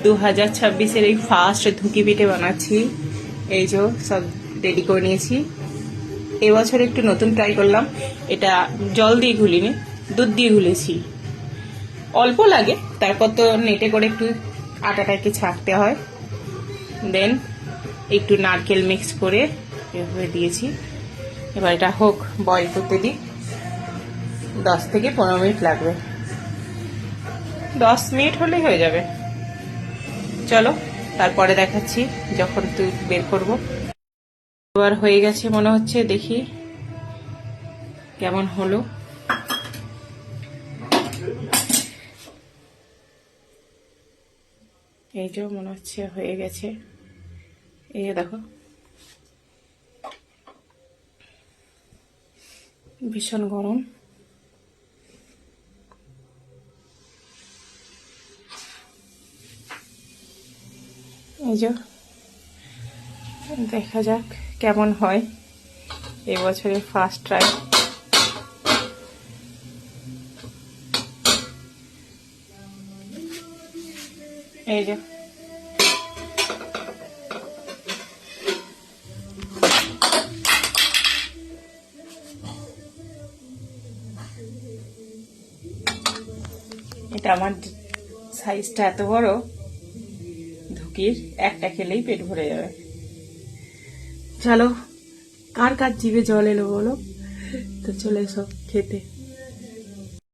2026-এর এই ফার্স্ট ধুঁকি পিঠে বানাচ্ছি। এই যে সব রেডি করে নিয়েছি। এবছর একটু নতুন ট্রাই করলাম, এটা জল দিয়ে ঘুলিনি, দুধ দিয়ে ঘুলেছি। অল্প লাগে, তারপর তো নেটে করে একটু আটাটাকে ছাড়তে হয়, দেন একটু নারকেল মিক্স করে এভাবে দিয়েছি। এবার এটা হোক, বয়েল করতে দিই। 10 থেকে 15 মিনিট লাগবে, 10 মিনিট হলেই হয়ে যাবে। চলো তারপরে দেখাচ্ছি যখন তুই বের করব। এবার হয়ে গেছে মনে হচ্ছে, দেখি কেমন হলো। এই যে মনে হচ্ছে হয়ে গেছে, এই যে দেখো ভীষণ গরম। এই যে দেখা যাক কেমন হয়, এবছরের ফার্স্ট ট্রাই। এই যে এটা আমার সাইজটা এত বড়, ধুকির একটা খেলেই পেট ভরে যাবে। চলো, কার কার জিভে জল এলো বলো তো, চলে এসো খেতে।